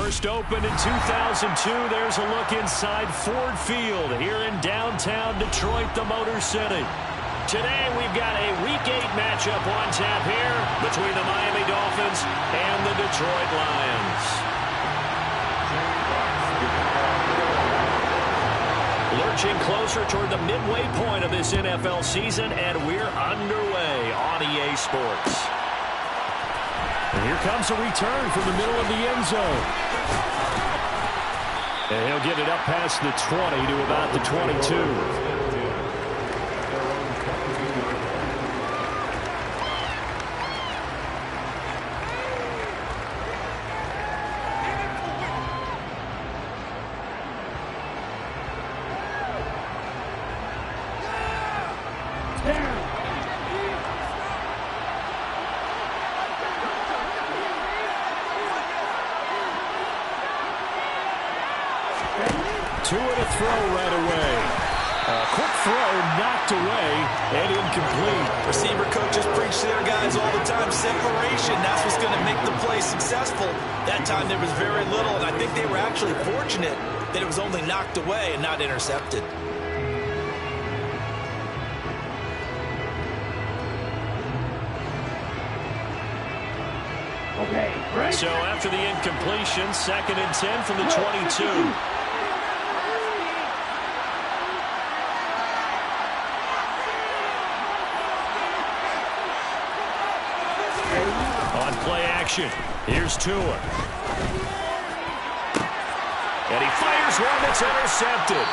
First opened in 2002. There's a look inside Ford Field here in downtown Detroit, the Motor City. Today we've got a Week 8 matchup on tap here between the Miami Dolphins and the Detroit Lions. Lurching closer toward the midway point of this NFL season, and we're underway on EA Sports. And here comes a return from the middle of the end zone. And he'll get it up past the 20 to about the 22. Two and a throw right away. Quick throw knocked away and incomplete. Receiver coaches preach to their guys all the time. Separation, that's what's going to make the play successful. That time there was very little, and I think they were actually fortunate that it was only knocked away and not intercepted. Okay, so after the incompletion, 2nd and 10 from the 22. On play action, here's Tua. And he fires one that's intercepted.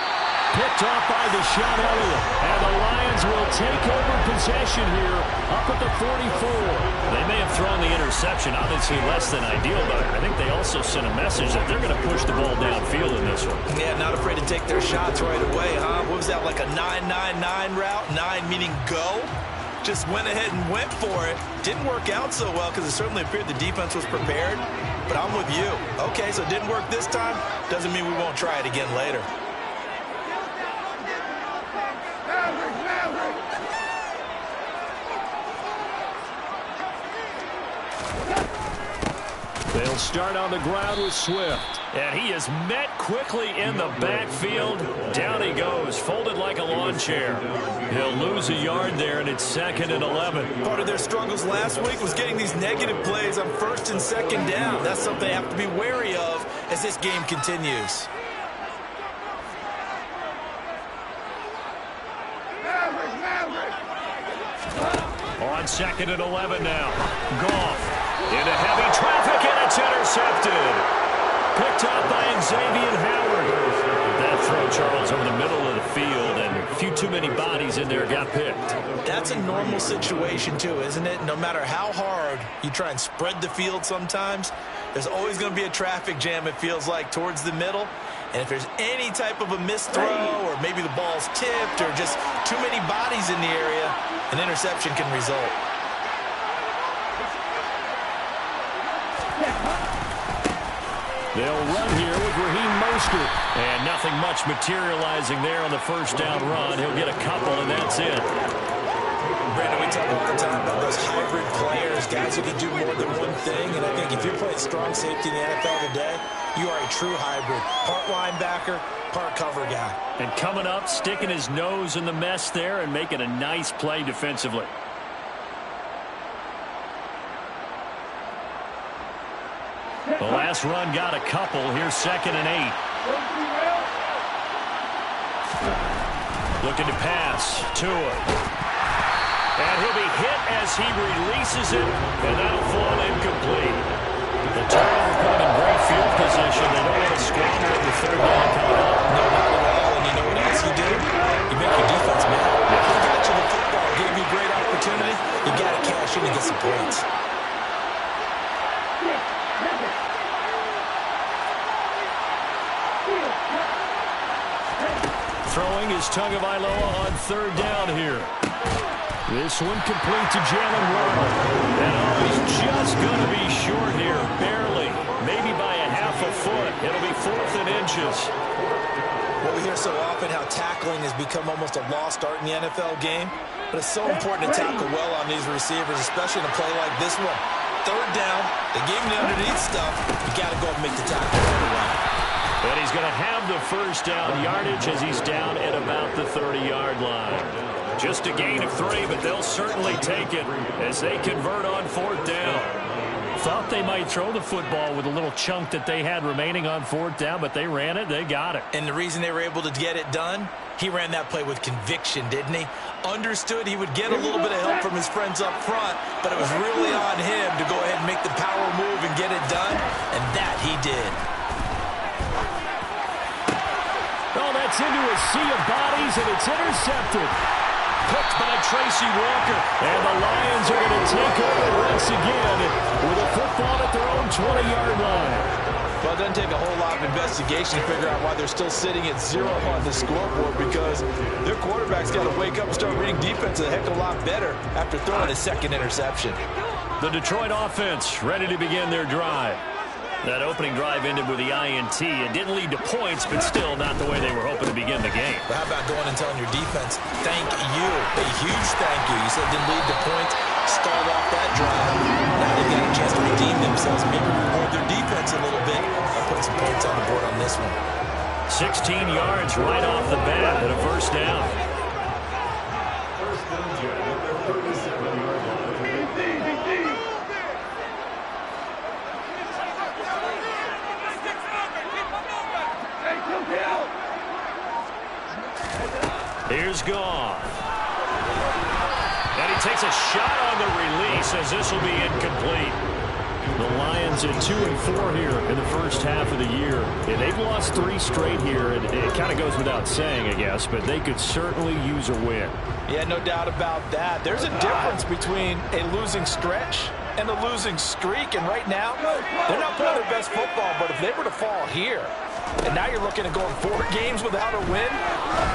Picked off by Deshaun Elliott. And the Lions will take over possession here up at the 44. They may have thrown the interception, obviously less than ideal, but I think they also sent a message that they're going to push the ball downfield in this one. Yeah, not afraid to take their shots right away, huh? What was that, like a 9-9-9 route? 9 meaning go? Just went ahead and went for it. Didn't work out so well because it certainly appeared the defense was prepared. But I'm with you. Okay, so it didn't work this time. Doesn't mean we won't try it again later. They'll start on the ground with Swift. And he is met quickly in the backfield. Down he goes, folded like a lawn chair. He'll lose a yard there, and it's 2nd and 11. Part of their struggles last week was getting these negative plays on 1st and 2nd down. That's something they have to be wary of as this game continues. On 2nd and 11 now. Goff into heavy traffic, and it's intercepted. Picked up by Xavier Howard. That throw, Charles, over the middle of the field, and a few too many bodies in there got picked. That's a normal situation, too, isn't it? No matter how hard you try and spread the field sometimes, there's always going to be a traffic jam, it feels like, towards the middle. And if there's any type of a missed throw, or maybe the ball's tipped, or just too many bodies in the area, an interception can result. They'll run here with Raheem Mostert. And nothing much materializing there on the first down run. He'll get a couple, and that's it. Brandon, we talk all the time about those hybrid players, guys who can do more than one thing. And I think if you're playing strong safety in the NFL today, you are a true hybrid. Part linebacker, part cover guy. And coming up, sticking his nose in the mess there and making a nice play defensively. The last run got a couple. Here's 2nd and 8. Looking to pass. Tua. And he'll be hit as he releases it, and that'll fall incomplete. The turnover put him in great field position. They don't want to squander it with 3rd down coming up. No, not at all. And you know what else you do? You make your defense mad. He got you the football, gave you a great opportunity. You got to cash in and get some points. Throwing is Tagovailoa on 3rd down here. This one complete to Jalen Warren. And he's just going to be short here, barely. Maybe by a half a foot. It'll be 4th and inches. Well, we hear so often how tackling has become almost a lost art in the NFL game. But it's so important to tackle well on these receivers, especially in a play like this one. 3rd down, they gave him the underneath stuff. You got to go and make the tackle. going to have the first down yardage as he's down at about the 30-yard line. Just a gain of 3, but they'll certainly take it as they convert on 4th down. Thought they might throw the football with a little chunk that they had remaining on 4th down, but they ran it, they got it. And the reason they were able to get it done, he ran that play with conviction, didn't he? Understood he would get a little bit of help from his friends up front, but it was really on him to go ahead and make the power move and get it done, and that he did. Oh, that's into a sea of bodies, and it's intercepted. Picked by Tracy Walker. And the Lions are going to take over once again with a football at their own 20-yard line. Well, it doesn't take a whole lot of investigation to figure out why they're still sitting at 0 on the scoreboard, because their quarterback's got to wake up and start reading defense a heck of a lot better after throwing a second interception. The Detroit offense ready to begin their drive. That opening drive ended with the INT. It didn't lead to points, but still not the way they were hoping to begin the game. But how about going and telling your defense, thank you, a huge thank you. You said it didn't lead to points, stalled off that drive. Now they've got a chance to redeem themselves, maybe reward their defense a little bit, and put some points on the board on this one. 16 yards right off the bat and a first down. Here's Goff. And he takes a shot on the release as this will be incomplete. The Lions at 2-4 here in the first half of the year. And they've lost 3 straight here. And it kind of goes without saying, I guess, but they could certainly use a win. Yeah, no doubt about that. There's a difference between a losing stretch and a losing streak. And right now, they're not playing their best football. But if they were to fall here, and now you're looking at going 4 games without a win,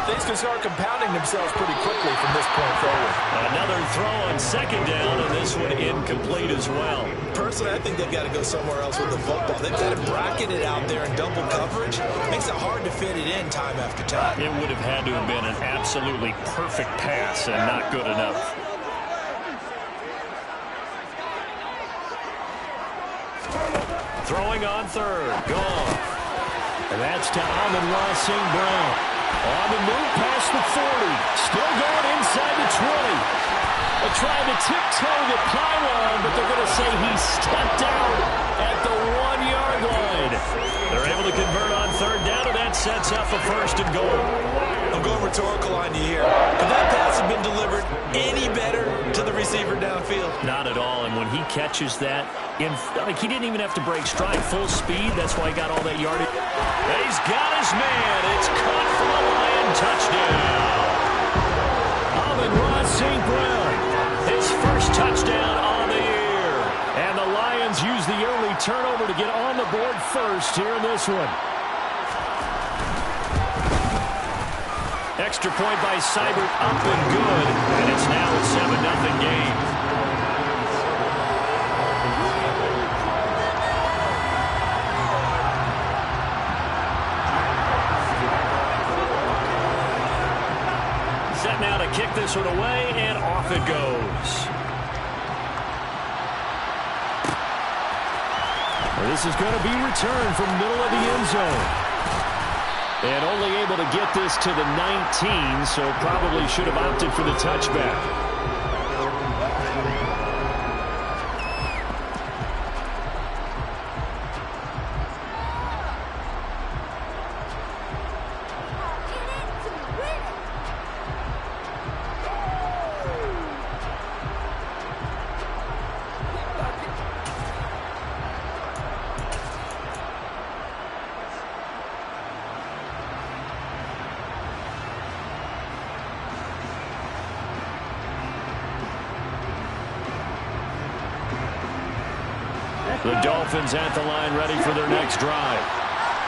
things can start compounding themselves pretty quickly from this point forward. Another throw on second down, and this one incomplete as well. Personally, I think they've got to go somewhere else with the football. They've got to bracket it out there in double coverage. Makes it hard to fit it in time after time. It would have had to have been an absolutely perfect pass and not good enough. Throwing on third. Goff. And that's to Amon-Ra St. Brown. On the move past the 40. Still going inside the 20. They're trying to tiptoe the pylon, but they're going to say he stepped out at the 1-yard line. They're able to convert on third down, and that sets up a first and goal. I'm going rhetorical on you here. Could that pass have been delivered any better to the receiver downfield? Not at all, and when he catches that, he didn't even have to break stride. Full speed, that's why he got all that yardage. And he's got his man. It's caught for a Lion touchdown. Amon-Ra St. Brown, his first touchdown on the year. And the Lions use the early turnover to get on the board first here in this one. Extra point by Seibert, up and good. And it's now a 7-0 game. Set now to kick this one away, and off it goes. Well, this is going to be returned from the middle of the end zone. And only able to get this to the 19, so probably should have opted for the touchback. The Dolphins at the line, ready for their next drive.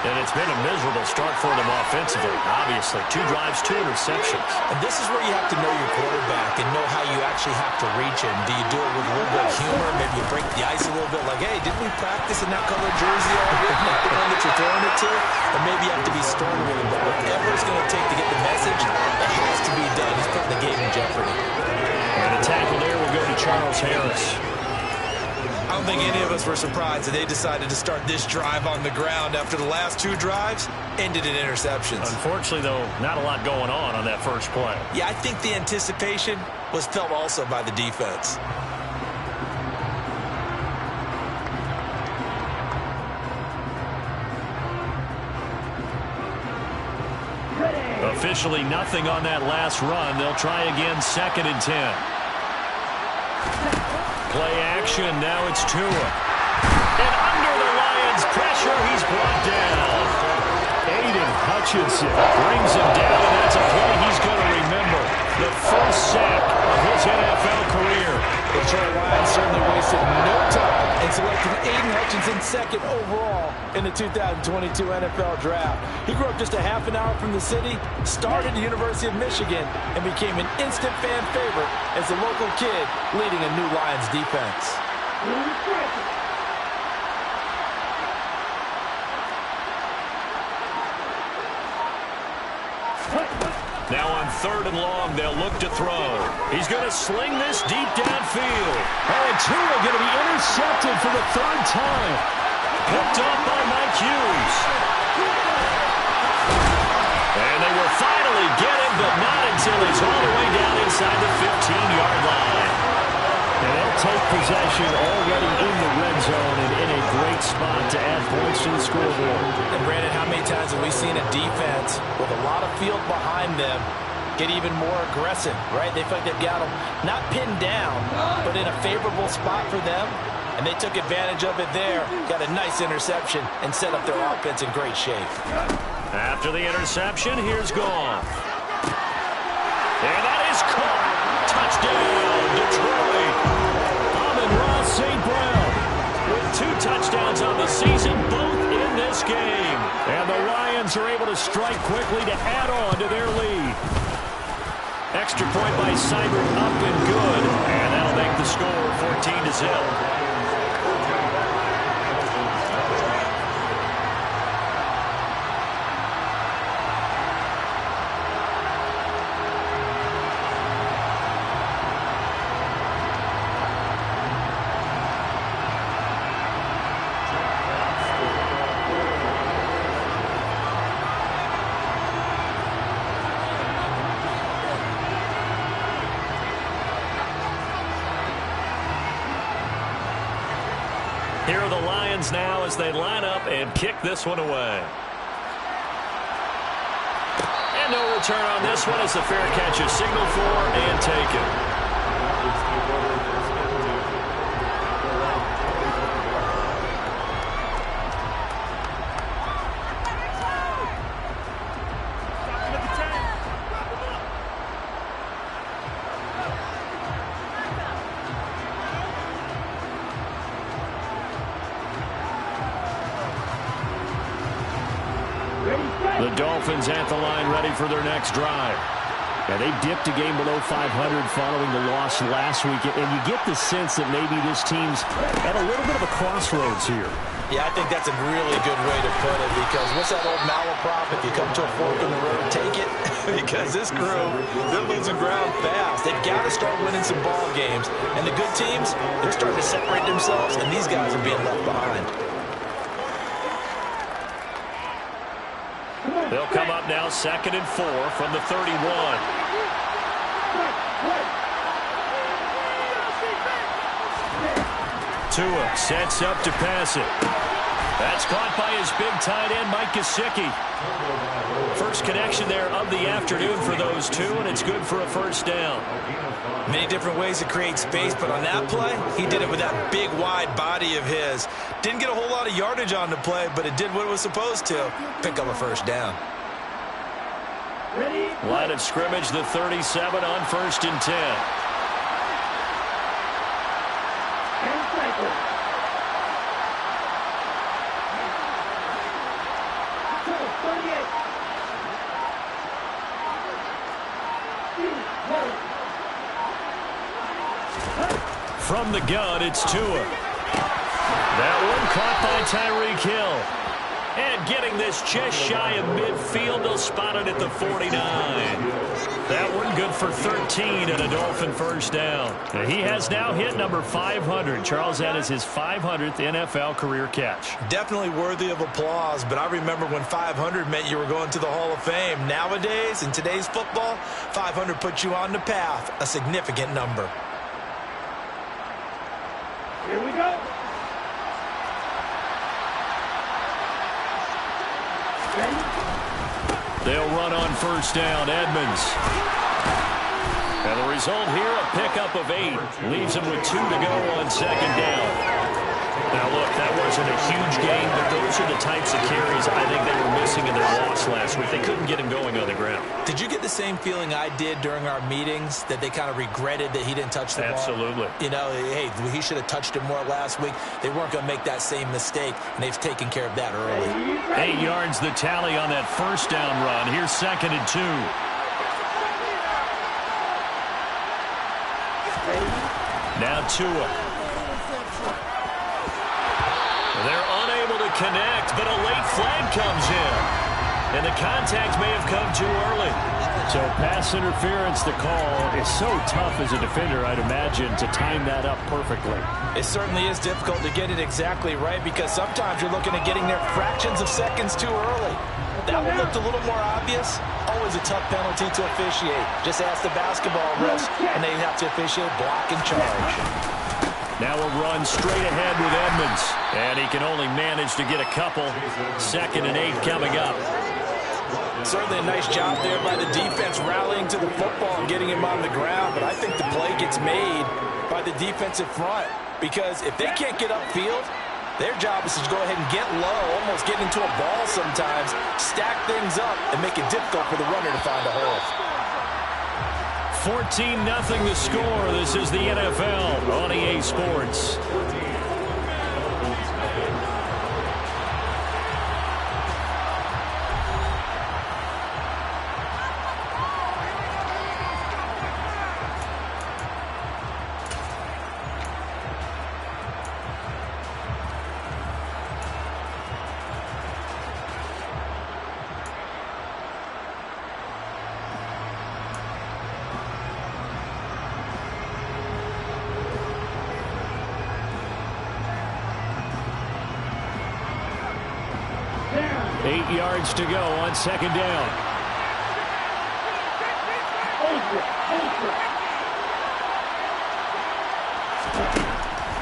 And it's been a miserable start for them offensively. Obviously, 2 drives, 2 interceptions. And this is where you have to know your quarterback and know how you actually have to reach him. Do you do it with a little bit of humor? Maybe you break the ice a little bit, like, hey, didn't we practice in that colored jersey already? Like the one that you're throwing it to? Or maybe you have to be stern with him. But whatever it's going to take to get the message, it has to be done. He's putting the game in jeopardy. And a tackle there will go to Charles Harris. I don't think any of us were surprised that they decided to start this drive on the ground after the last 2 drives ended in interceptions. Unfortunately, though, not a lot going on that first play. Yeah, I think the anticipation was felt also by the defense. Officially nothing on that last run. They'll try again, 2nd and 10. Play action, now it's Tua. And under the Lions' pressure, he's brought down. Aiden Hutchinson brings him down, and that's a play he's going to remember. The first sack of his NFL career. The Detroit Lions certainly wasted no time in selecting Aiden Hutchinson 2nd overall in the 2022 NFL Draft. He grew up just a half an hour from the city, started at the University of Michigan, and became an instant fan favorite as a local kid leading a new Lions defense. Now on 3rd and long, they'll look to throw. He's going to sling this deep downfield. And Tua going to be intercepted for the 3rd time. Picked up by Mike Hughes. And they will finally get him, but not until he's all the way down inside the 15-yard line. And they'll take possession already in the red zone and in a great spot to add points to the scoreboard. And Brandon, how many times have we seen a defense with a lot of field behind them get even more aggressive, right? They feel like they've got them not pinned down, but in a favorable spot for them. And they took advantage of it there, got a nice interception, and set up their offense in great shape. After the interception, here's Goff. And that is caught. Touchdown, Detroit. Amon-Ra St. Brown with 2 touchdowns on the season, both in this game. And the Lions are able to strike quickly to add on to their lead. Extra point by Seibert, up and good. And that'll make the score 14-0. Here are the Lions now as they line up and kick this one away. And no return on this one as the fair catch is signaled for and taken. The Dolphins at the line ready for their next drive. Now, they dipped a game below 500 following the loss last week, and you get the sense that maybe this team's at a little bit of a crossroads here. Yeah, I think that's a really good way to put it, because what's that old malaprop? If you come to a fork in the road, take it. Because this crew, they're losing ground fast. They've got to start winning some ball games. And the good teams, they're starting to separate themselves, and these guys are being left behind. They'll come up now 2nd and 4 from the 31. Tua sets up to pass it. That's caught by his big tight end, Mike Gesicki. First connection there of the afternoon for those two, and it's good for a first down. Many different ways to create space, but on that play, he did it with that big, wide body of his. Didn't get a whole lot of yardage on the play, but it did what it was supposed to. Pick up a first down. Line of scrimmage, the 37 on 1st and 10. From the gun, it's Tua. That one caught by Tyreek Hill. And getting this just shy of midfield, they'll spot it at the 49. That one good for 13 and a Dolphin first down. He has now hit number 500. Charles, that is his 500th NFL career catch. Definitely worthy of applause, but I remember when 500 meant you were going to the Hall of Fame. Nowadays, in today's football, 500 puts you on the path, a significant number. Here we go. They'll run on first down. Edmonds. And the result here, a pickup of 8. Leaves them with 2 to go on second down. Now, look, that wasn't a huge gain, but those are the types of carries I think they were missing in their loss last week. They couldn't get him going on the ground. Did you get the same feeling I did during our meetings, that they kind of regretted that he didn't touch the ball? Absolutely. You know, hey, he should have touched it more last week. They weren't going to make that same mistake, and they've taken care of that early. 8 yards the tally on that first down run. Here's 2nd and 2. Now Tua. They're unable to connect, but a late flag comes in. And the contact may have come too early. So pass interference, the call is so tough as a defender, I'd imagine, to time that up perfectly. It certainly is difficult to get it exactly right, because sometimes you're looking at getting there fractions of seconds too early. That one looked a little more obvious. Always a tough penalty to officiate. Just ask the basketball refs, and they have to officiate block and charge. Now a run straight ahead with Edmonds. And he can only manage to get a couple. 2nd and 8 coming up. Certainly a nice job there by the defense rallying to the football and getting him on the ground. But I think the play gets made by the defensive front, because if they can't get upfield, their job is to go ahead and get low, almost get into a ball sometimes, stack things up, and make it difficult for the runner to find a hole. 14-0 the score. This is the NFL on EA Sports. Yards to go on second down.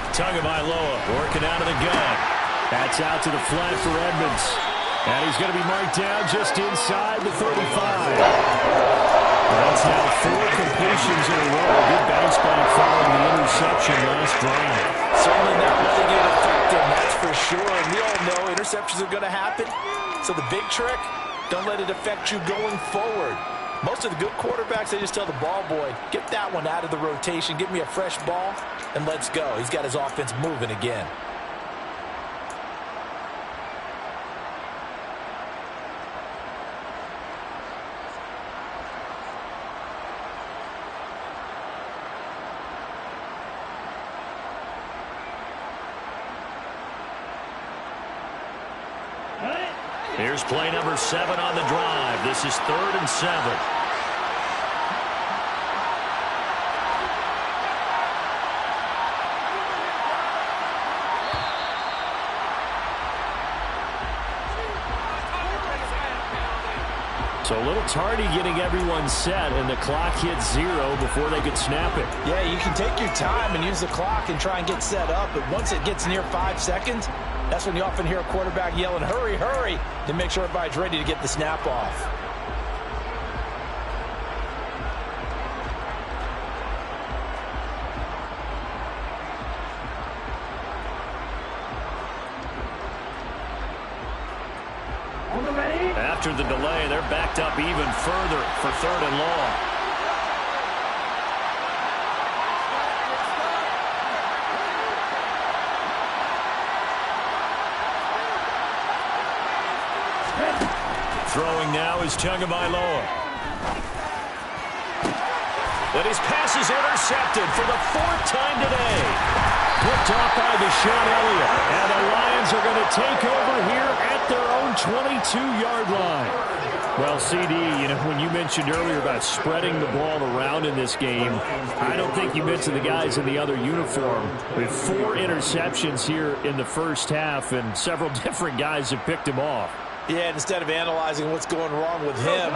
Tagovailoa working out of the gun. That's out to the flat for Edmonds. And he's going to be marked down just inside the 35. That's now 4 completions in a row. Good bounce back following the interception last drive. Certainly not letting it affect him, that's for sure. And we all know interceptions are going to happen. So the big trick, don't let it affect you going forward. Most of the good quarterbacks, they just tell the ball boy, get that one out of the rotation, give me a fresh ball, and let's go. He's got his offense moving again. Here's play number 7 on the drive. This is 3rd and 7. So a little tardy getting everyone set, and the clock hits 0 before they could snap it. Yeah, you can take your time and use the clock and try and get set up, but once it gets near 5 seconds, that's when you often hear a quarterback yelling, hurry, hurry, to make sure everybody's ready to get the snap off. After the delay, they're backed up even further for 3rd and long. Throwing now is Tagovailoa. But his pass is intercepted for the 4th time today. Picked off by Deshaun Elliott. And the Lions are going to take over here at their own 22-yard line. Well, CD, when you mentioned earlier about spreading the ball around in this game, I don't think you mentioned the guys in the other uniform. We have 4 interceptions here in the first half, and several different guys have picked him off. Yeah, and instead of analyzing what's going wrong with him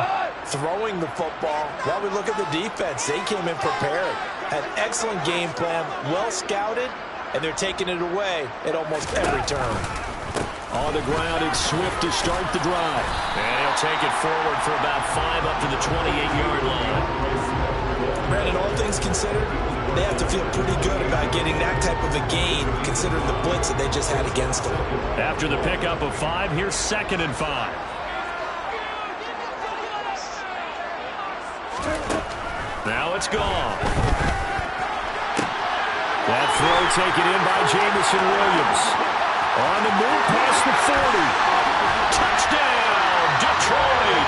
throwing the football, while we look at the defense, they came in prepared. Had excellent game plan, well scouted, and they're taking it away at almost every turn. On the ground, it's Swift to start the drive. And he'll take it forward for about 5 up to the 28-yard line. Brandon, all things considered, they have to feel pretty good about getting that type of a gain, considering the blitz that they just had against them. After the pickup of 5, here's 2nd and 5. Now it's gone. That throw taken in by Jamison Williams. On the move past the 40. Touchdown, Detroit.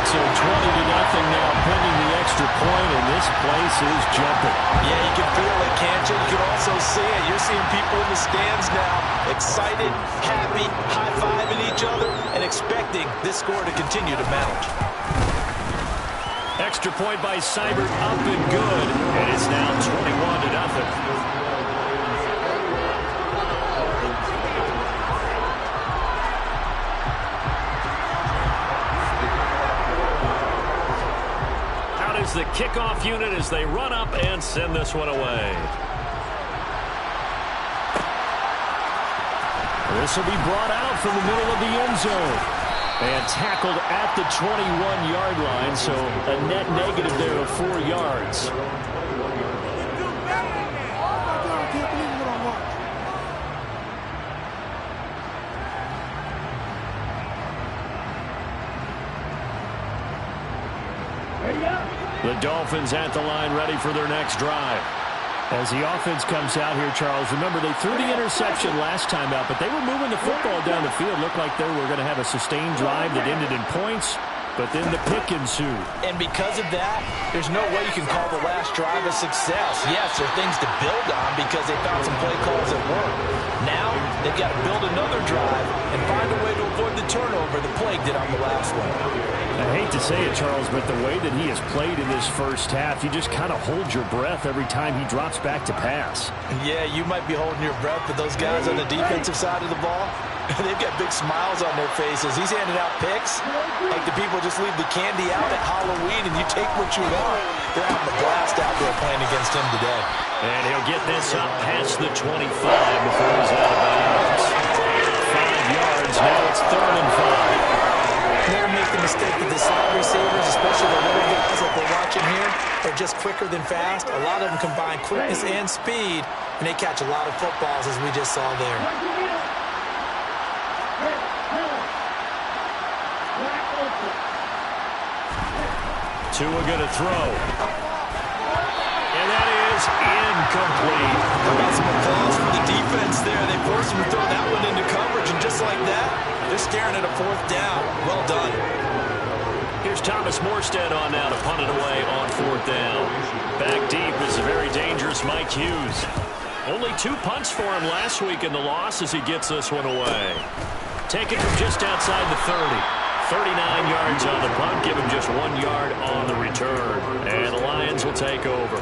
So 20-0 now pending the extra point, and this place is jumping. Yeah, you can feel it, can't you? You can also see it. You're seeing people in the stands now, excited, happy, high-fiving each other, and expecting this score to continue to mount. Extra point by Seibert, up and good, and it's now 21-0. The kickoff unit as they run up and send this one away. This will be brought out from the middle of the end zone and tackled at the 21-yard line, so a net negative there of 4 yards. The Dolphins at the line, ready for their next drive. As the offense comes out here, Charles, remember they threw the interception last time out, but they were moving the football down the field. Looked like they were going to have a sustained drive that ended in points, but then the pick ensued. And because of that, there's no way you can call the last drive a success. Yes, there are things to build on because they found some play calls that work. Now, they've got to build another drive and find a way to avoid the turnover the Plague did on the last one. I hate to say it, Charles, but the way that he has played in this first half, you just kind of hold your breath every time he drops back to pass. Yeah, you might be holding your breath, but those guys on the defensive side of the ball, they've got big smiles on their faces. He's handing out picks like the people just leave the candy out at Halloween and you take what you want. They're having a blast out there playing against him today. And he'll get this up past the 25 before he's out of bounds. 5 yards, now it's 3rd and 5. Never make the mistake that the slot receivers, especially the little guys like we're watching here, are just quicker than fast. A lot of them combine quickness and speed, and they catch a lot of footballs, as we just saw there. Tua gonna throw. And that is incomplete. How about some applause for the defense there? They forced him to throw that one into coverage, and just like that, they're staring at a 4th down. Well done. Here's Thomas Morstead on now to punt it away on 4th down. Back deep is a very dangerous Mike Hughes. Only 2 punts for him last week in the loss as he gets this one away. Taken from just outside the 30. 39 yards on the punt, give him just 1 yard on the return. And the Lions will take over.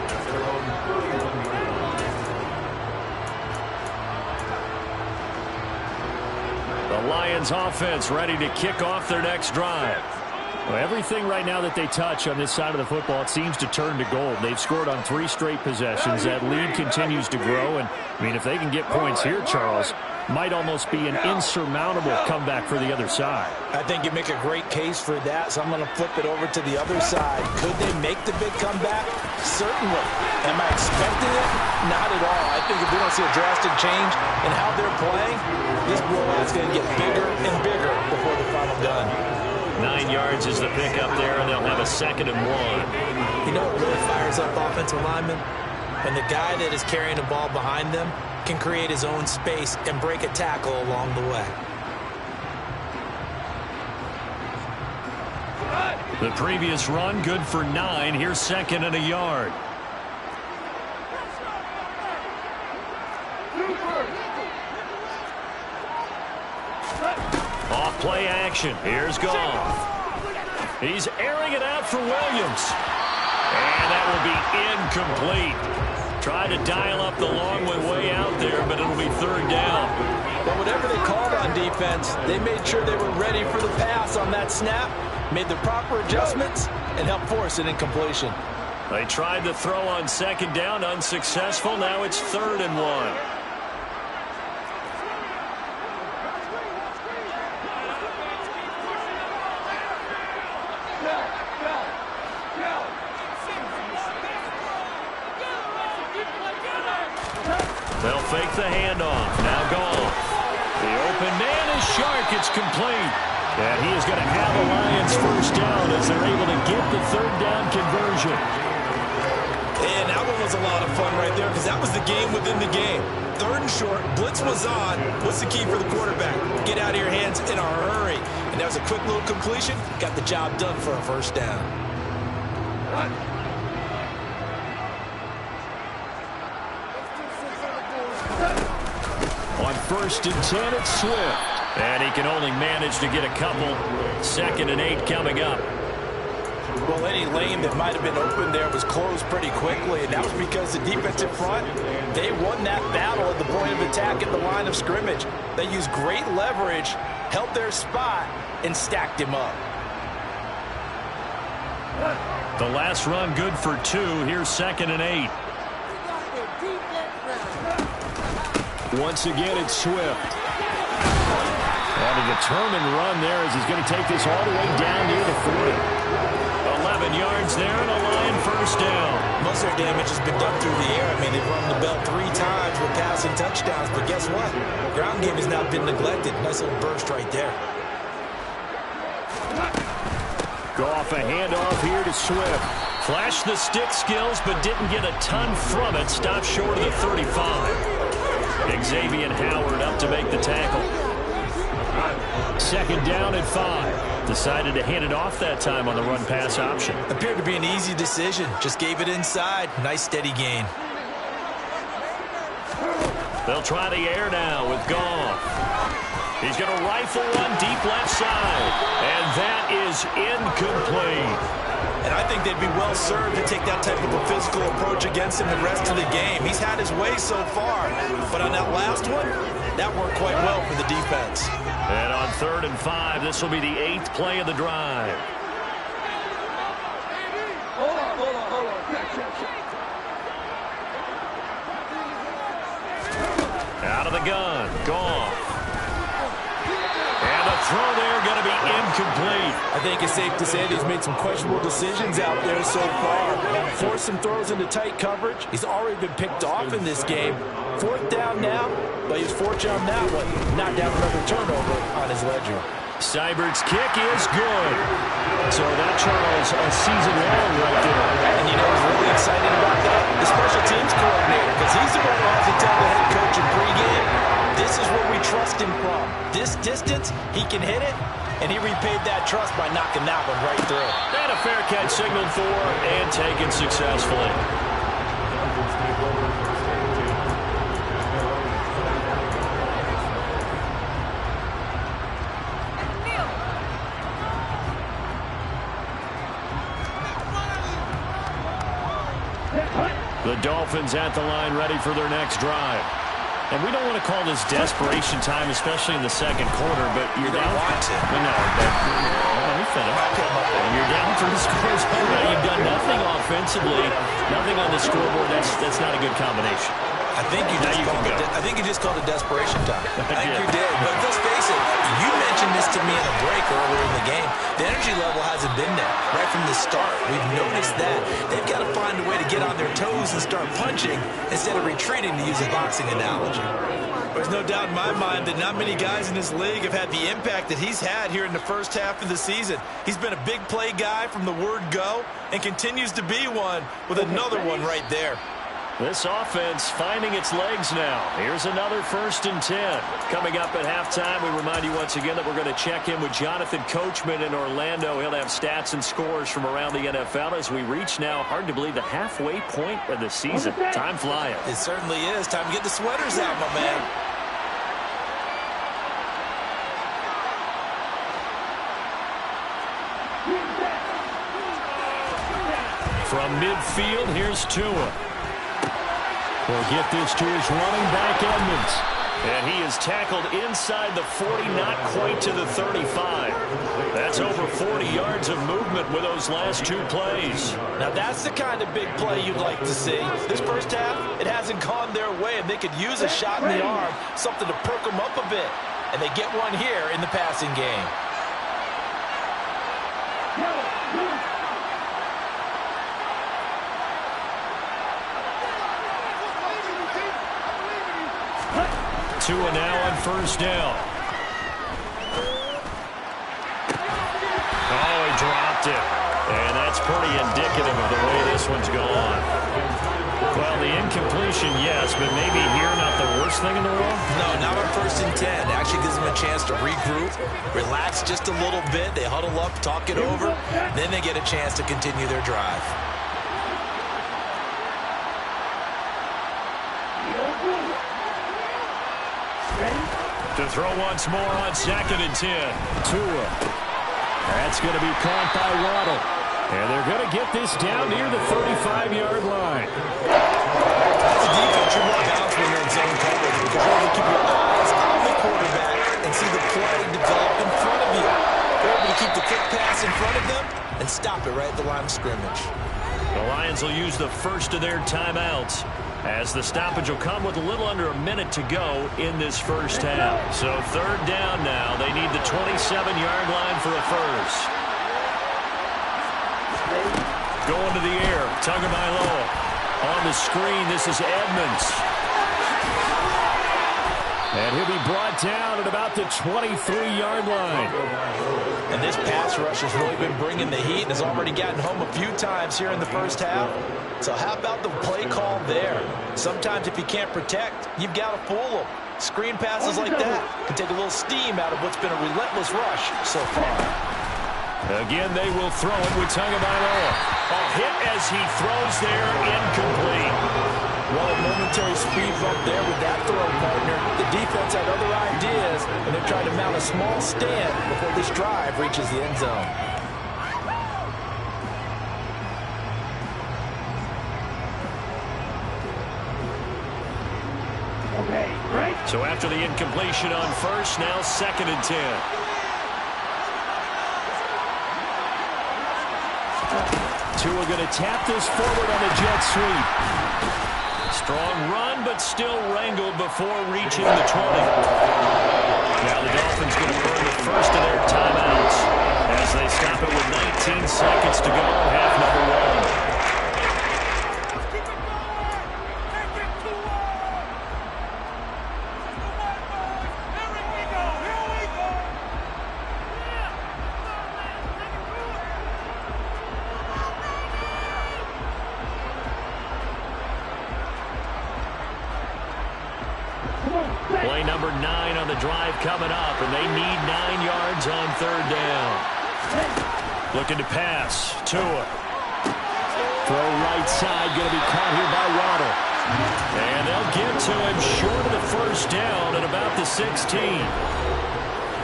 The Lions offense ready to kick off their next drive. Well, everything right now that they touch on this side of the football, it seems to turn to gold. They've scored on 3 straight possessions. That lead continues to grow. And, I mean, if they can get points here, Charles, might almost be an insurmountable comeback for the other side. I think you make a great case for that, so I'm going to flip it over to the other side. Could they make the big comeback? Certainly. Am I expecting it? Not at all. I think if we don't see a drastic change in how they're playing, this blowout's going to get bigger and bigger before the final gun. 9 yards is the pickup there, and they'll have a 2nd and 1. You know what really fires up offensive linemen? When the guy that is carrying the ball behind them can create his own space and break a tackle along the way. The previous run, good for 9. Here's 2nd and a yard. Off play action. Here's Goff. He's airing it out for Williams. And that will be incomplete. Tried to dial up the long way out there, but it'll be third down. But whatever they called on defense, they made sure they were ready for the pass on that snap, made the proper adjustments, and helped force an incompletion. They tried to throw on second down, unsuccessful. Now it's 3rd and 1. They'll fake the handoff. Now Goff. The open man is Shark. It's complete. And he is going to have a Lions first down as they're able to get the 3rd down conversion. And that one was a lot of fun right there because that was the game within the game. 3rd and short. Blitz was on. What's the key for the quarterback? Get out of your hands in a hurry. And that was a quick little completion. Got the job done for a first down. On 1st and 10, it's Swift. And he can only manage to get a couple. 2nd and 8 coming up. Well, any lane that might have been open there was closed pretty quickly, and that was because the defensive front, they won that battle at the point of attack at the line of scrimmage. They used great leverage, held their spot, and stacked him up. The last run good for 2. Here's 2nd and 8. Once again, it's Swift. And a determined run there as he's going to take this all the way down near the 40. 11 yards there and a Lion first down. Most of their damage has been done through the air. I mean, they've run the bell 3 times with passing touchdowns. But guess what? Ground game has not been neglected. Nice little burst right there. Goff a handoff here to Swift. Flashed the stick skills, but didn't get a ton from it. Stopped short of the 35. Xavier Howard up to make the tackle. 2nd down and 5. Decided to hand it off that time on the run-pass option. Appeared to be an easy decision. Just gave it inside. Nice steady gain. They'll try the air now with Goff. He's going to rifle one deep left side. And that is incomplete. And I think they'd be well served to take that type of a physical approach against him the rest of the game. He's had his way so far. But on that last one, that worked quite well for the defense. And on 3rd and 5, this will be the 8th play of the drive. Hold on. Out of the gun, Goff. And the throw there going to be incomplete. I think it's safe to say that he's made some questionable decisions out there so far. Forced some throws into tight coverage. He's already been picked off in this game. 4th down now, but he's fortunate on that one. Not down another turnover on his ledger. Seibert's kick is good. So that, Charles, a season long right there. And you know who's really excited about that? The special teams coordinator, because he's the one who has to tell the head coach in pregame, this is where we trust him from. This distance, he can hit it, and he repaid that trust by knocking that one right through. And a fair catch signaled for and taken successfully. The Dolphins at the line ready for their next drive. And we don't want to call this desperation time, especially in the 2nd quarter, but you're down. No, let me finish. You're down 3 scores. You've done nothing offensively, nothing on the scoreboard. That's not a good combination. I think you just called it desperation time. I think you did. But let's face it, you mentioned this to me in a break earlier in the game. The energy level hasn't been there right from the start. We've noticed that. They've got to find a way to get on their toes and start punching instead of retreating, to use a boxing analogy. There's no doubt in my mind that not many guys in this league have had the impact that he's had here in the first half of the season. He's been a big play guy from the word go and continues to be one with another one right there. This offense finding its legs now. Here's another 1st and 10. Coming up at halftime, we remind you once again that we're going to check in with Jonathan Coachman in Orlando. He'll have stats and scores from around the NFL as we reach now, hard to believe, the halfway point of the season. Time flying. It certainly is. Time to get the sweaters out, my man. From midfield, here's Tua. Will get this to his running back, Edmonds. And he is tackled inside the 40, not quite to the 35. That's over 40 yards of movement with those last two plays. Now that's the kind of big play you'd like to see. This first half, it hasn't gone their way, and they could use a shot in the arm, something to perk them up a bit. And they get one here in the passing game. Tua now on first down. Oh, he dropped it. And that's pretty indicative of the way this one's gone. Well, the incompletion, yes, but maybe here not the worst thing in the world? No, not on 1st and 10. It actually gives them a chance to regroup, relax just a little bit. They huddle up, talk it over. Then they get a chance to continue their drive. To throw once more on 2nd and 10. Tua. That's going to be caught by Waddle. And they're going to get this down near the 35-yard line. That's a defense you want to bounce when you're in zone coverage, because you're able to keep your eyes on the quarterback and see the play develop in front of you. You're able to keep the quick pass in front of them and stop it right at the line of scrimmage. The Lions will use the first of their timeouts, as the stoppage will come with a little under a minute to go in this first half. So 3rd down now. They need the 27-yard line for a first. Going to the air. Tagovailoa. On the screen, this is Edmonds. And he'll be brought down at about the 23-yard line. And this pass rush has really been bringing the heat and has already gotten home a few times here in the first half. So how about the play call there? Sometimes if you can't protect, you've got to fool them. Screen passes like that can take a little steam out of what's been a relentless rush so far. Again, they will throw it with Tagovailoa. A hit as he throws there, incomplete. Well, a momentary speed bump there with that throw, partner. The defense had other ideas, and they're trying to mount a small stand before this drive reaches the end zone. So after the incompletion on first, now 2nd and 10. Tua going to tap this forward on a jet sweep. Strong run, but still wrangled before reaching the 20. Now the Dolphins going to burn the first of their timeouts as they stop it with 19 seconds to go, half number 1. Play number 9 on the drive coming up, and they need 9 yards on 3rd down. Looking to pass. Tua. Throw right side, going to be caught here by Waddle. And they'll get to him short of the first down at about the 16.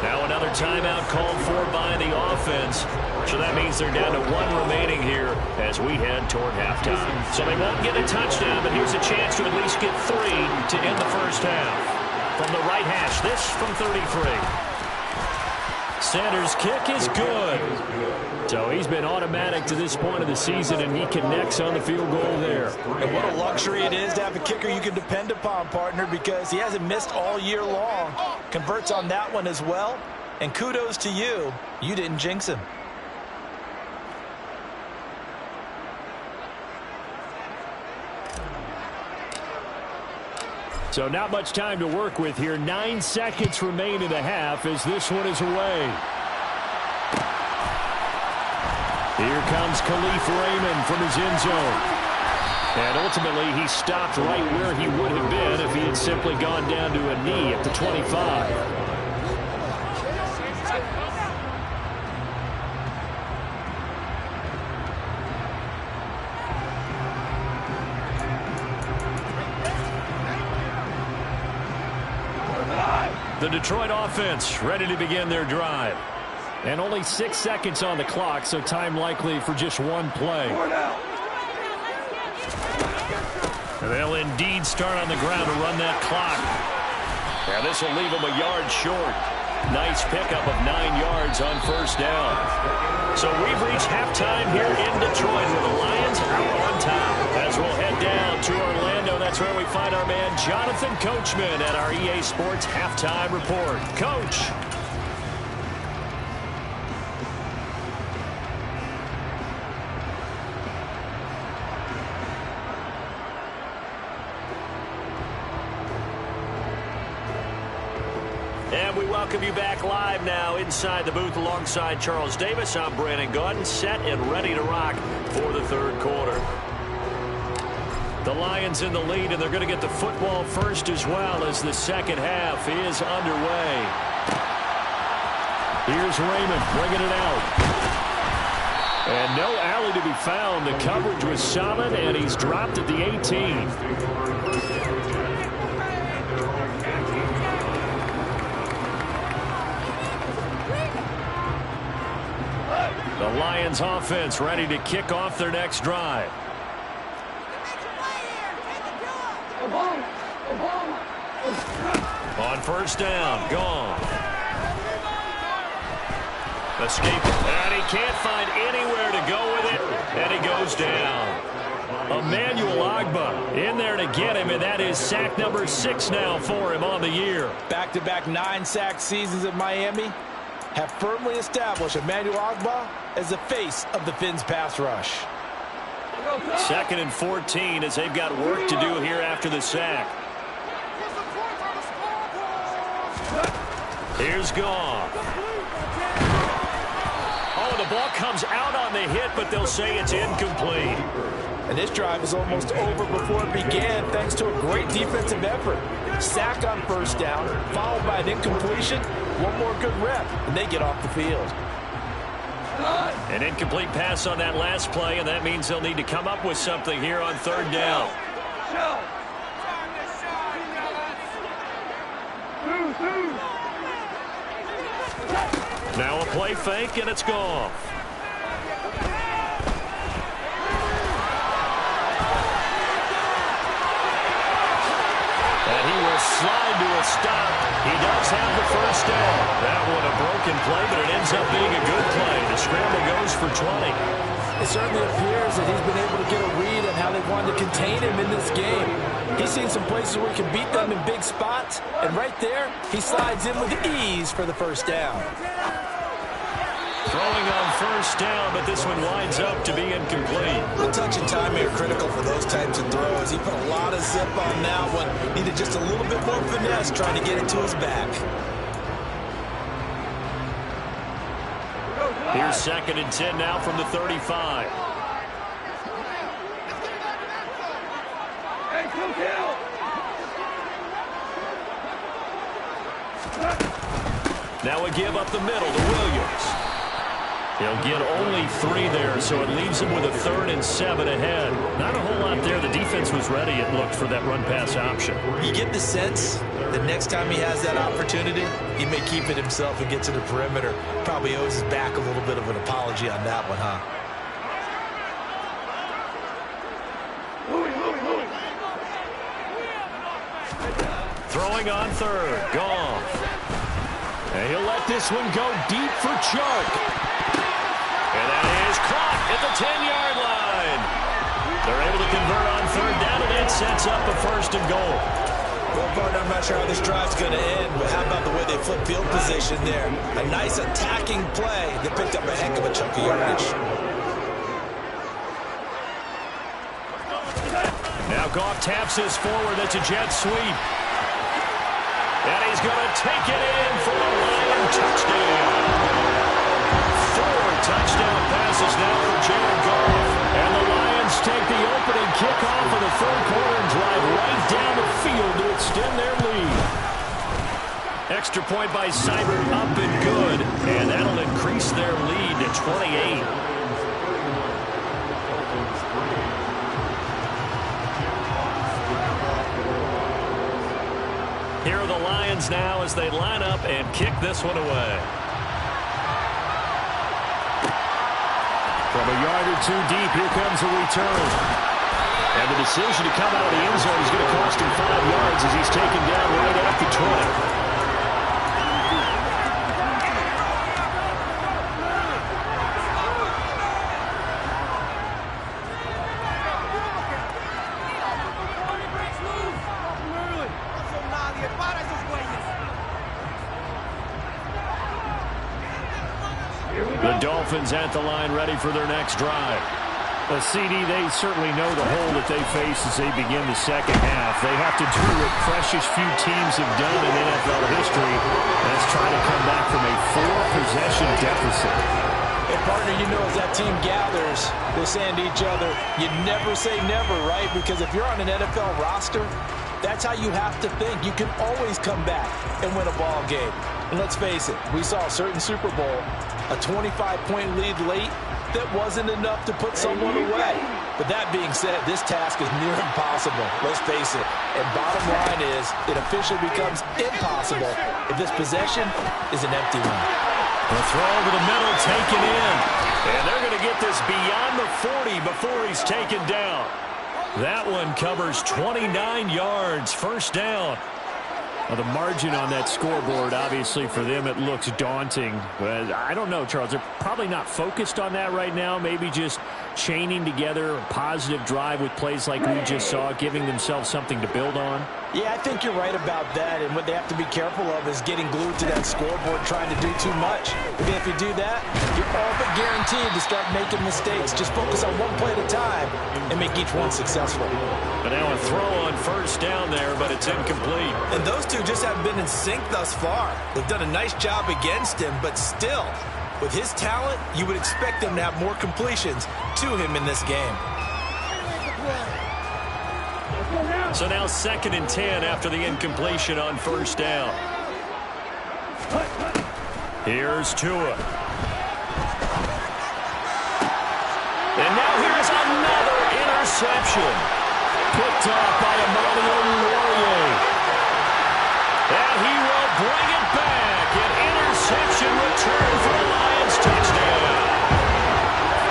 Now another timeout called for by the offense. So that means they're down to 1 remaining here as we head toward halftime. So they won't get a touchdown, but here's a chance to at least get 3 to end the first half. From the right hash, this from 33. Sanders' kick is good. So he's been automatic to this point of the season, and he connects on the field goal there. And what a luxury it is to have a kicker you can depend upon, partner, because he hasn't missed all year long. Converts on that one as well. And kudos to you. You didn't jinx him. So not much time to work with here. 9 seconds remain in the half as this one is away. Here comes Khalif Raymond from his end zone. And ultimately, he stopped right where he would have been if he had simply gone down to a knee at the 25. The Detroit offense ready to begin their drive. And only 6 seconds on the clock, so time likely for just one play. They'll indeed start on the ground to run that clock. Now this will leave them a yard short. Nice pickup of 9 yards on first down. So we've reached halftime here in Detroit with the Lions out on top. As we'll head down to Orlando, that's where we find our man Jonathan Coachman at our EA Sports Halftime Report. Coach. And we welcome you back live now inside the booth alongside Charles Davis. I'm Brandon Gaudin, set and ready to rock for the third quarter. The Lions in the lead, and they're going to get the football first as well as the second half is underway. Here's Raymond bringing it out. And no alley to be found. The coverage was solid, and he's dropped at the 18. The Lions offense ready to kick off their next drive. On first down, gone. Escape, and he can't find anywhere to go with it, and he goes down. Emmanuel Ogbah in there to get him, and that is sack number 6 now for him on the year. Back-to-back 9-sack seasons at Miami have firmly established Emmanuel Ogbah as the face of the Fins pass rush. 2nd and 14 as they've got work to do here after the sack. Here's Goff. Oh, the ball comes out on the hit, but they'll say it's incomplete. And this drive is almost over before it began thanks to a great defensive effort. Sack on first down, followed by an incompletion. One more good rep, and they get off the field. An incomplete pass on that last play, and that means they'll need to come up with something here on third down. Now a play fake, and it's gone. And he will slide to a stop. He does have the first down. That one a broken play, but it ends up being a good play. The scramble goes for 20. It certainly appears that he's been able to get a read on how they wanted to contain him in this game. He's seen some places where he can beat them in big spots, and right there, he slides in with ease for the first down. Throwing on first down, but this one winds up to be incomplete. The touch and time here critical for those types of throws. He put a lot of zip on that one. Needed just a little bit more finesse trying to get it to his back. Here's 2nd and 10 now from the 35. Now a give up the middle to Williams. He'll get only 3 there, so it leaves him with a 3rd and 7 ahead. Not a whole lot there. The defense was ready, it looked, for that run-pass option. You get the sense that next time he has that opportunity, he may keep it himself and get to the perimeter. Probably owes his back a little bit of an apology on that one, huh? Throwing on third, Goff. And he'll let this one go deep for Chark. And that is caught at the 10-yard line. They're able to convert on third down, and that sets up a 1st and goal. Well, partner, I'm not sure how this drive's going to end, but how about the way they flip field position there? A nice attacking play that picked up a heck of a chunk of yardage. Now Goff taps this forward. That's a jet sweep. And he's going to take it in for a Lion touchdown. 4 touchdown passes now for Jared Goff. And the Lions take the opening kickoff of the third quarter and drive right down the field to extend their lead. Extra point by Seibert, up and good. And that'll increase their lead to 28. Here are the Lions now as they line up and kick this one away. Too deep. Here comes the return. And the decision to come out of the end zone is going to cost him 5 yards as he's taken down right at the 20. The Dolphins at the line ready for their next drive. A CD, they certainly know the hole that they face as they begin the second half. They have to do what precious few teams have done in NFL history. That's trying to come back from a 4-possession deficit. And partner, you know, as that team gathers, they're saying to each other, you never say never, right? Because if you're on an NFL roster, that's how you have to think. You can always come back and win a ball game. And let's face it, we saw a certain Super Bowl, a 25-point lead late that wasn't enough to put someone away. But that being said, this task is near impossible. Let's face it. And bottom line is, it officially becomes impossible if this possession is an empty one. The throw over the middle, taken in. And they're going to get this beyond the 40 before he's taken down. That one covers 29 yards, first down. Well, the margin on that scoreboard, obviously, for them, it looks daunting. But I don't know, Charles. They're probably not focused on that right now. Maybe just chaining together a positive drive with plays like we just saw, giving themselves something to build on. Yeah, I think you're right about that. And what they have to be careful of is getting glued to that scoreboard, trying to do too much. Because if you do that, you're all but guaranteed to start making mistakes. Just focus on one play at a time and make each one successful. But now a throw on first down there, but it's incomplete. And those two just haven't been in sync thus far. They've done a nice job against him, but still, with his talent, you would expect them to have more completions to him in this game. So now 2nd and 10 after the incompletion on first down. Here's Tua. And now here's another interception. Picked off by Emmanuel Laurier. And he will bring it back. An interception return for a Lions touchdown.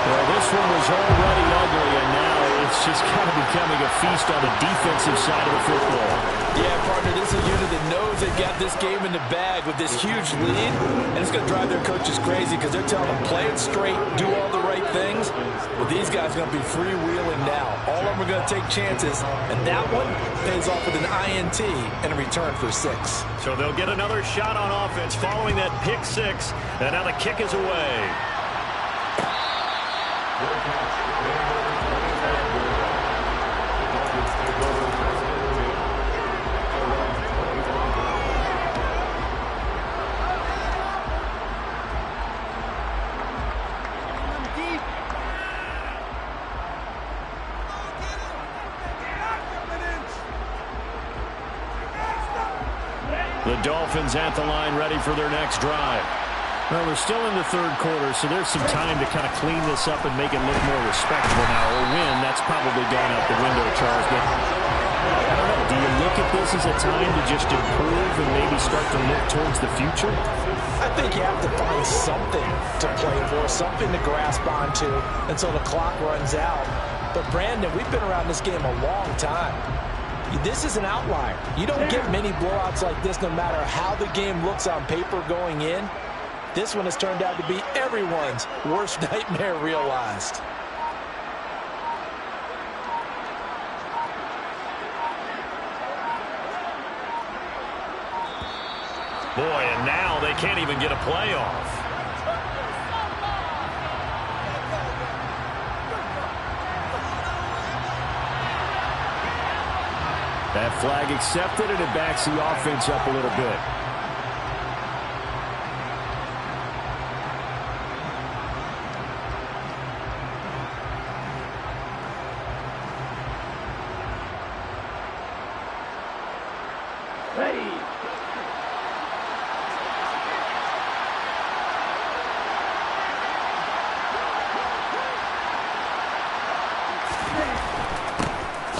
Well, this one was already ugly, and now it's just kind of becoming a feast on the defensive side of the football. Yeah, partner, this is a unit that knows they've got this game in the bag with this huge lead, and it's going to drive their coaches crazy because they're telling them, play it straight, do all the right things. But these guys are going to be freewheeling now. All of them are going to take chances, and that one pays off with an INT and a return for 6. So they'll get another shot on offense following that pick 6, and now the kick is away. The Dolphins at the line ready for their next drive. Well, we're still in the 3rd quarter, so there's some time to kind of clean this up and make it look more respectable now. Or win, that's probably gone out the window, Charles. But I don't know, do you look at this as a time to just improve and maybe start to look towards the future? I think you have to find something to play for, something to grasp onto until the clock runs out. But, Brandon, we've been around this game a long time. This is an outlier. You don't get many blowouts like this no matter how the game looks on paper going in. This one has turned out to be everyone's worst nightmare realized. Boy, and now they can't even get a play off. That flag accepted, and it backs the offense up a little bit.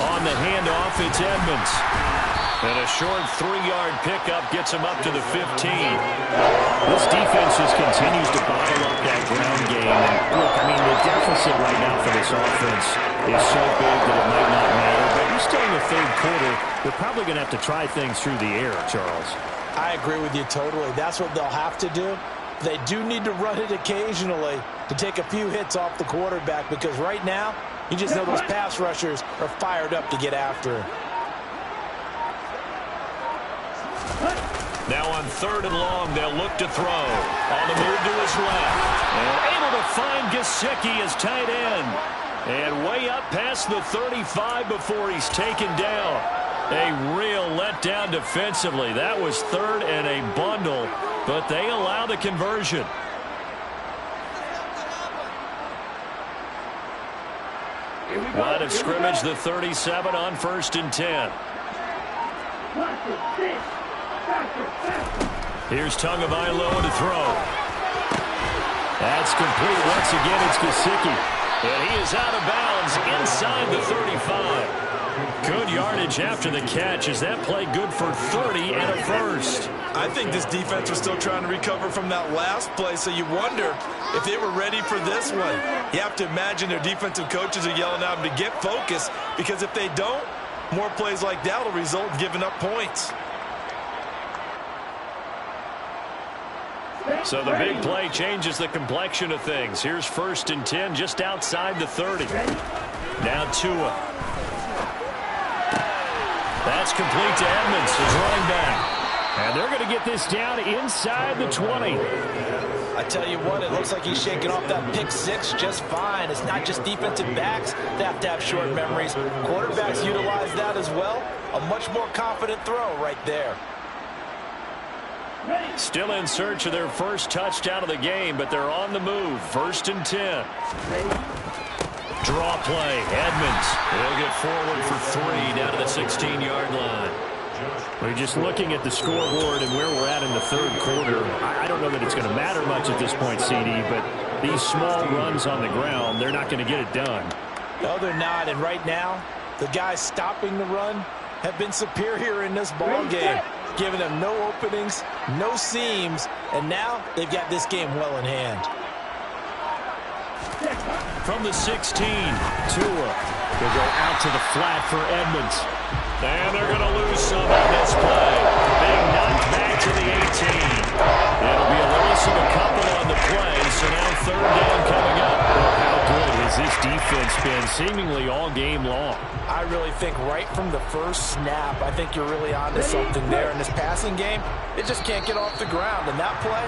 On the handoff, it's Edmonds. And a short 3-yard pickup gets him up to the 15. This defense just continues to bottle up that ground game. And look, I mean, the deficit right now for They're probably going to have to try things through the air, Charles. I agree with you totally. That's what they'll have to do. They do need to run it occasionally to take a few hits off the quarterback, because right now, you just know those pass rushers are fired up to get after him. Now on 3rd and long, they'll look to throw. On the move to his left. And able to find Gesicki as tight end. And way up past the 35 before he's taken down. A real letdown defensively. That was 3rd and a bundle, but they allow the conversion. Line of scrimmage, the 37 on 1st and 10. Here's Tagovailoa to throw. That's complete. Once again, it's Gesicki. And he is out of bounds inside the 35. Good yardage after the catch. Is that play good for 30 and a first? I think this defense was still trying to recover from that last play, so you wonder if they were ready for this one. You have to imagine their defensive coaches are yelling at them to get focused, because if they don't, more plays like that will result in giving up points. So the big play changes the complexion of things. Here's 1st and 10 just outside the 30. Now Tua. That's complete to Edmonds, his running back. And they're going to get this down inside the 20. I tell you what, it looks like he's shaking off that pick six just fine. It's not just defensive backs that have to have short memories. Quarterbacks utilize that as well. A much more confident throw right there. Still in search of their first touchdown of the game, but they're on the move. 1st and 10. Draw play. Edmonds. He'll get forward for 3 down to the 16-yard line. We're just looking at the scoreboard and where we're at in the 3rd quarter. I don't know that it's going to matter much at this point, CD, but these small runs on the ground, they're not going to get it done. No, they're not. And right now, the guys stopping the run have been superior in this ball game, giving them no openings, no seams, and now they've got this game well in hand. From the 16, Tua will go out to the flat for Edmonds. And they're going to lose some on this play. Being knocked back to the 18. It'll be a loss of a couple on the play, so now 3rd down coming up. Well, how good has this defense been seemingly all game long? I really think right from the first snap, I think you're really onto something there. In this passing game, it just can't get off the ground. And that play,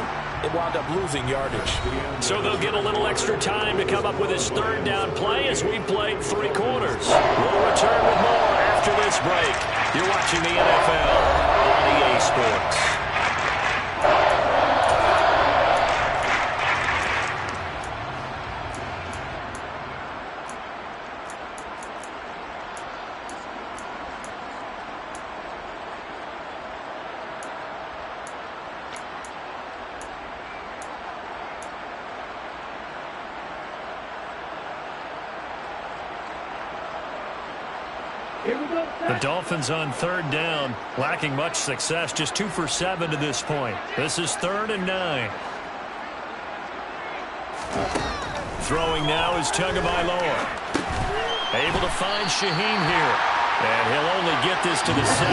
it wound up losing yardage. So they'll get a little extra time to come up with this 3rd down play as we played 3 quarters. We'll return with more after this break. You're watching the NFL on EA Sports. The Dolphins on 3rd down, lacking much success, just 2 for 7 to this point. This is 3rd and 9. Throwing now is Tagovailoa. Able to find Shaheen here. And he'll only get this to the 17,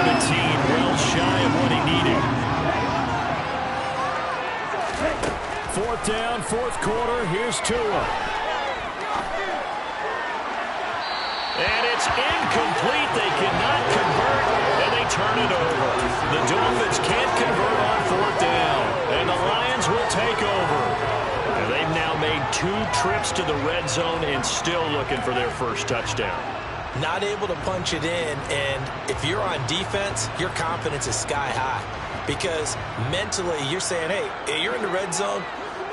well shy of what he needed. 4th down, 4th quarter, here's Tua. And it's incomplete. They cannot convert, and they turn it over. The Dolphins can't convert on 4th down, and the Lions will take over. And they've now made 2 trips to the red zone and still looking for their first touchdown. Not able to punch it in, and if you're on defense, your confidence is sky high. Because mentally, you're saying, hey, you're in the red zone.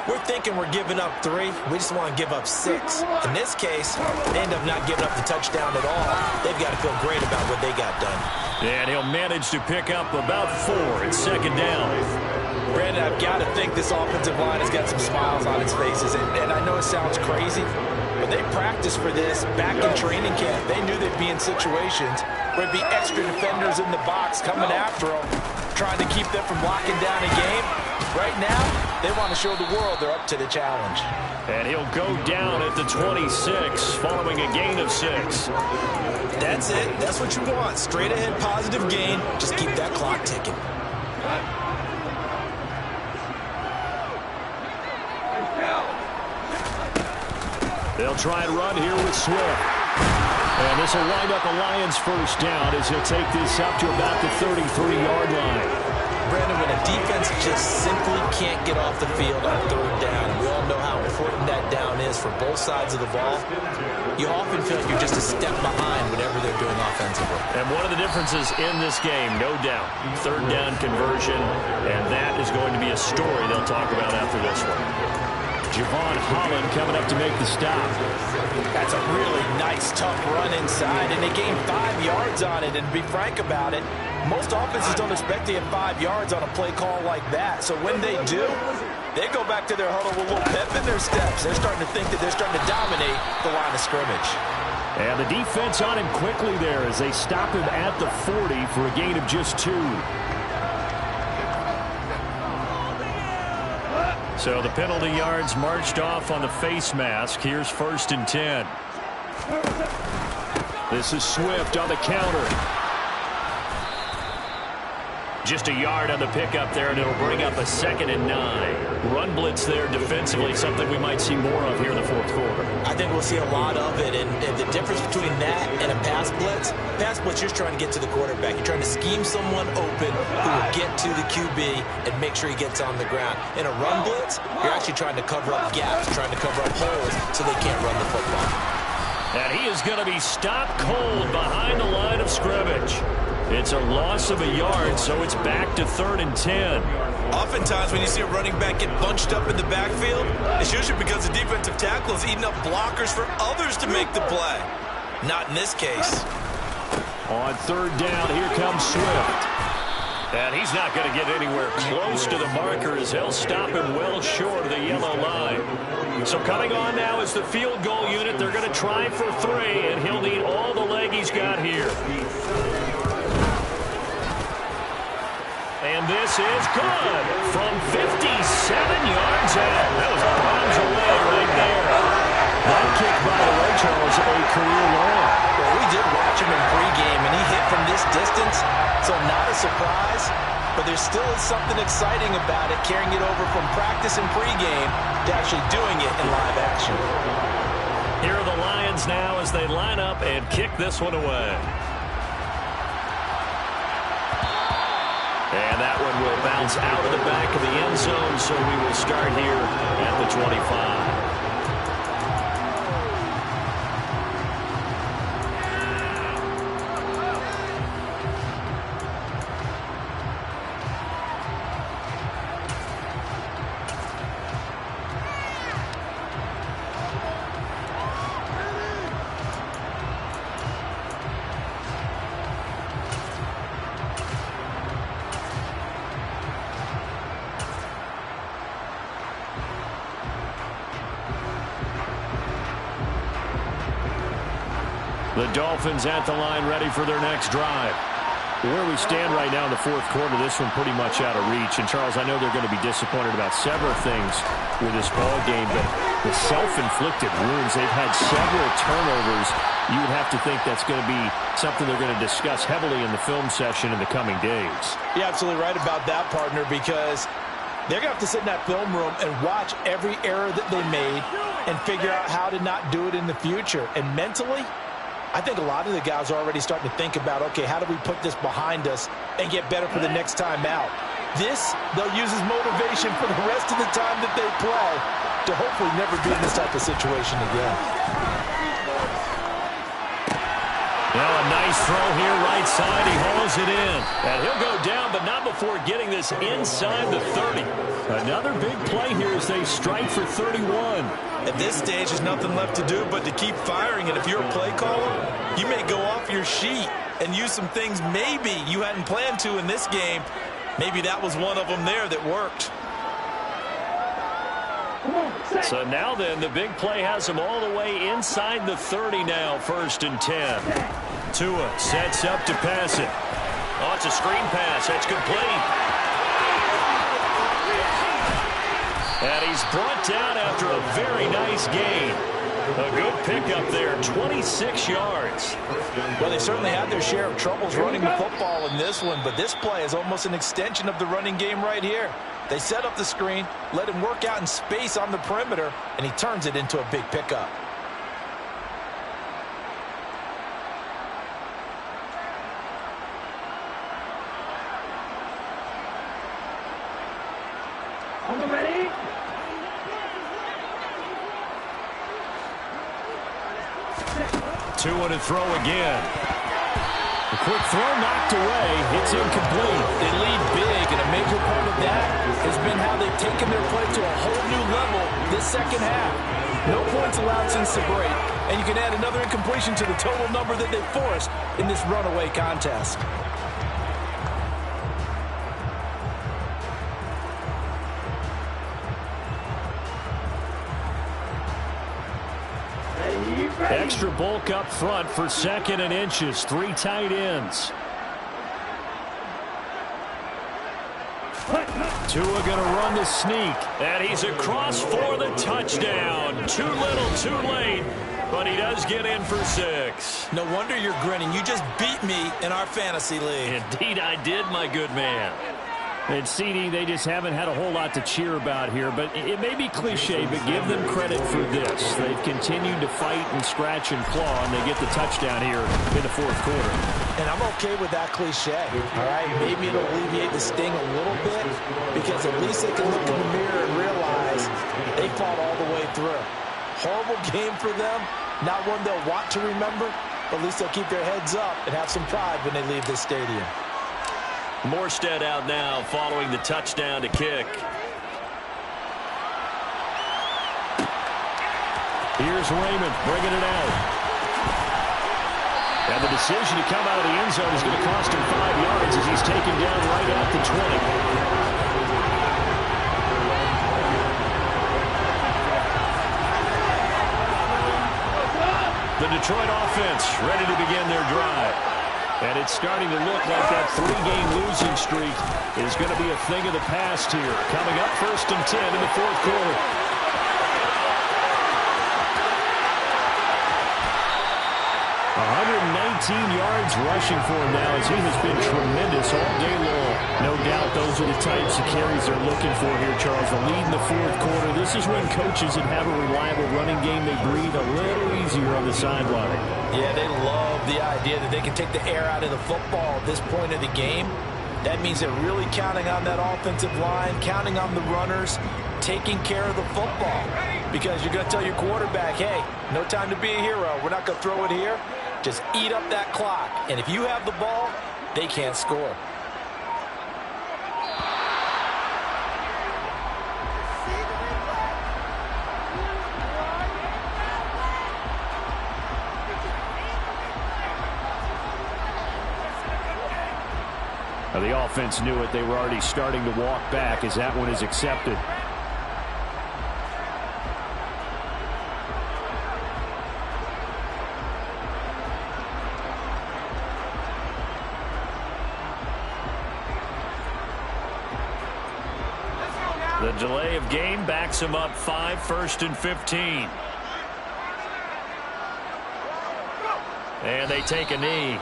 We're thinking we're giving up 3. We just want to give up 6. In this case, they end up not giving up the touchdown at all. They've got to feel great about what they got done. And he'll manage to pick up about 4 at 2nd down. Brandon, I've got to think this offensive line has got some smiles on its faces. And I know it sounds crazy, but they practiced for this back in training camp. They knew they'd be in situations where it'd be extra defenders in the box coming after them. trying to keep them from locking down a game. Right now, they want to show the world they're up to the challenge. And he'll go down at the 26 following a gain of 6. That's it. That's what you want. Straight ahead positive gain. Just keep that clock ticking. They'll try and run here with Swift. And this will wind up a Lions first down as he'll take this up to about the 33-yard line. Brandon, when a defense just simply can't get off the field on third down, we all know how important that down is for both sides of the ball. You often feel like you're just a step behind whatever they're doing offensively. And one of the differences in this game, no doubt, third down conversion, and that is going to be a story they'll talk about after this one. Javon Holland coming up to make the stop. That's a really nice, tough run inside, and they gained 5 yards on it. And to be frank about it, most offenses don't expect to get 5 yards on a play call like that. So when they do, they go back to their huddle with a little pep in their steps. They're starting to think that they're starting to dominate the line of scrimmage. And the defense on him quickly there as they stop him at the 40 for a gain of just 2. So the penalty yards marched off on the face mask. Here's 1st and 10. This is Swift on the counter. Just a yard on the pickup there, and it'll bring up a 2nd and 9. Run blitz there defensively, something we might see more of here in the 4th quarter. I think we'll see a lot of it, and the difference between that and a pass blitz, you're trying to get to the quarterback. You're trying to scheme someone open who will get to the QB and make sure he gets on the ground. In a run blitz, you're actually trying to cover up gaps, trying to cover up holes so they can't run the football. And he is going to be stopped cold behind the line of scrimmage. It's a loss of a yard, so it's back to 3rd and 10. Oftentimes when you see a running back get bunched up in the backfield, it's usually because the defensive tackle is eating up blockers for others to make the play. Not in this case. On 3rd down, here comes Swift. And he's not going to get anywhere close to the marker as they'll stop him well short of the yellow line. So coming on now is the field goal unit. They're going to try for 3, and he'll need all the leg he's got here. And this is good from 57 yards out. That was bombs away right there. That kick, by the way, Charles, a career long. Well, we did watch him in pregame, and he hit from this distance, so not a surprise. But there still is something exciting about it, carrying it over from practice and pregame to actually doing it in live action. Here are the Lions now as they line up and kick this one away. And that one will bounce out of the back of the end zone, so we will start here at the 25. The Dolphins at the line, ready for their next drive. Where we stand right now in the 4th quarter, this one pretty much out of reach. And, Charles, I know they're going to be disappointed about several things with this ball game, but the self-inflicted wounds, they've had several turnovers. You would have to think that's going to be something they're going to discuss heavily in the film session in the coming days. You're absolutely right about that, partner, because they're going to have to sit in that film room and watch every error that they made and figure out how to not do it in the future. And mentally, I think a lot of the guys are already starting to think about, okay, how do we put this behind us and get better for the next time out? This, they'll use as motivation for the rest of the time that they play to hopefully never be in this type of situation again. Well, a nice throw here right side. He hauls it in. And he'll go down, but not before getting this inside the 30. Another big play here as they strike for 31. At this stage, there's nothing left to do but to keep firing. And if you're a play caller, you may go off your sheet and use some things maybe you hadn't planned to in this game. Maybe that was one of them there that worked. So now then, the big play has them all the way inside the 30 now, 1st and 10. Tua sets up to pass it. Oh, it's a screen pass. That's complete. And he's brought down after a very nice gain. A good pickup there, 26 yards. Well, they certainly had their share of troubles running the football in this one, but this play is almost an extension of the running game right here. They set up the screen, let him work out in space on the perimeter, and he turns it into a big pickup. Ready? Two and a throw again. A quick throw knocked away. It's incomplete. They lead big, and a major part of that has been how they've taken their play to a whole new level this second half. No points allowed since the break, and you can add another incompletion to the total number that they forced in this runaway contest. Extra bulk up front for 2nd and inches. 3 tight ends. Tua going to run the sneak. And he's across for the touchdown. Too little, too late. But he does get in for 6. No wonder you're grinning. You just beat me in our fantasy league. Indeed I did, my good man. And CD, they just haven't had a whole lot to cheer about here, but it may be cliche, but give them credit for this. They've continued to fight and scratch and claw, and they get the touchdown here in the 4th quarter. And I'm okay with that cliche, all right? Maybe it'll alleviate the sting a little bit because at least they can look in the mirror and realize they fought all the way through. Horrible game for them, not one they'll want to remember, but at least they'll keep their heads up and have some pride when they leave this stadium. Morstead out now following the touchdown to kick. Here's Raymond bringing it out. And the decision to come out of the end zone is going to cost him 5 yards as he's taken down right at the 20. The Detroit offense ready to begin their drive. And it's starting to look like that 3-game losing streak is going to be a thing of the past here. Coming up 1st and 10 in the 4th quarter. 119 yards rushing for him now as he has been tremendous all day long. No doubt those are the types of carries they're looking for here, Charles. The lead in the 4th quarter. This is when coaches that have a reliable running game, they breathe a little easier on the sideline. Yeah, they love the idea that they can take the air out of the football at this point of the game. That means they're really counting on that offensive line, counting on the runners, taking care of the football. Because you're going to tell your quarterback, hey, no time to be a hero. We're not going to throw it here. Just eat up that clock. And if you have the ball, they can't score. Now, the offense knew it. They were already starting to walk back as that one is accepted. The delay of game backs him up 5, 1st and 15. And they take a knee.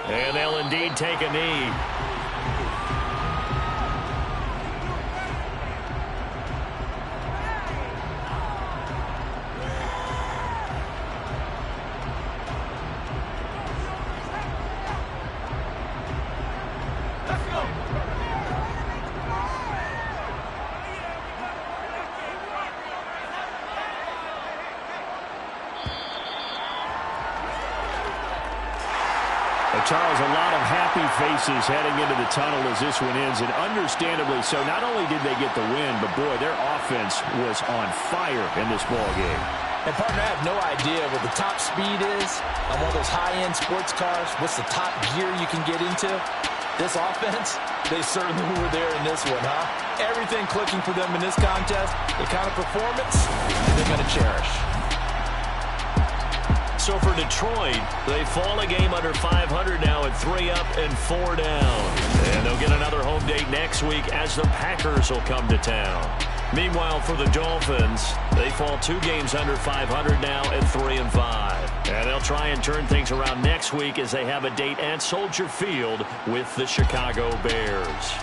And they'll indeed take a knee. Charles, a lot of happy faces heading into the tunnel as this one ends, and understandably so. Not only did they get the win, but, boy, their offense was on fire in this ball game. And, partner, I have no idea what the top speed is on one of those high-end sports cars. What's the top gear you can get into? This offense, they certainly were there in this one, huh? Everything clicking for them in this contest, the kind of performance they're going to cherish. So for Detroit, they fall a game under 500 now at 3 up and 4 down. And they'll get another home date next week as the Packers will come to town. Meanwhile, for the Dolphins, they fall 2 games under 500 now at 3 and 5. And they'll try and turn things around next week as they have a date at Soldier Field with the Chicago Bears.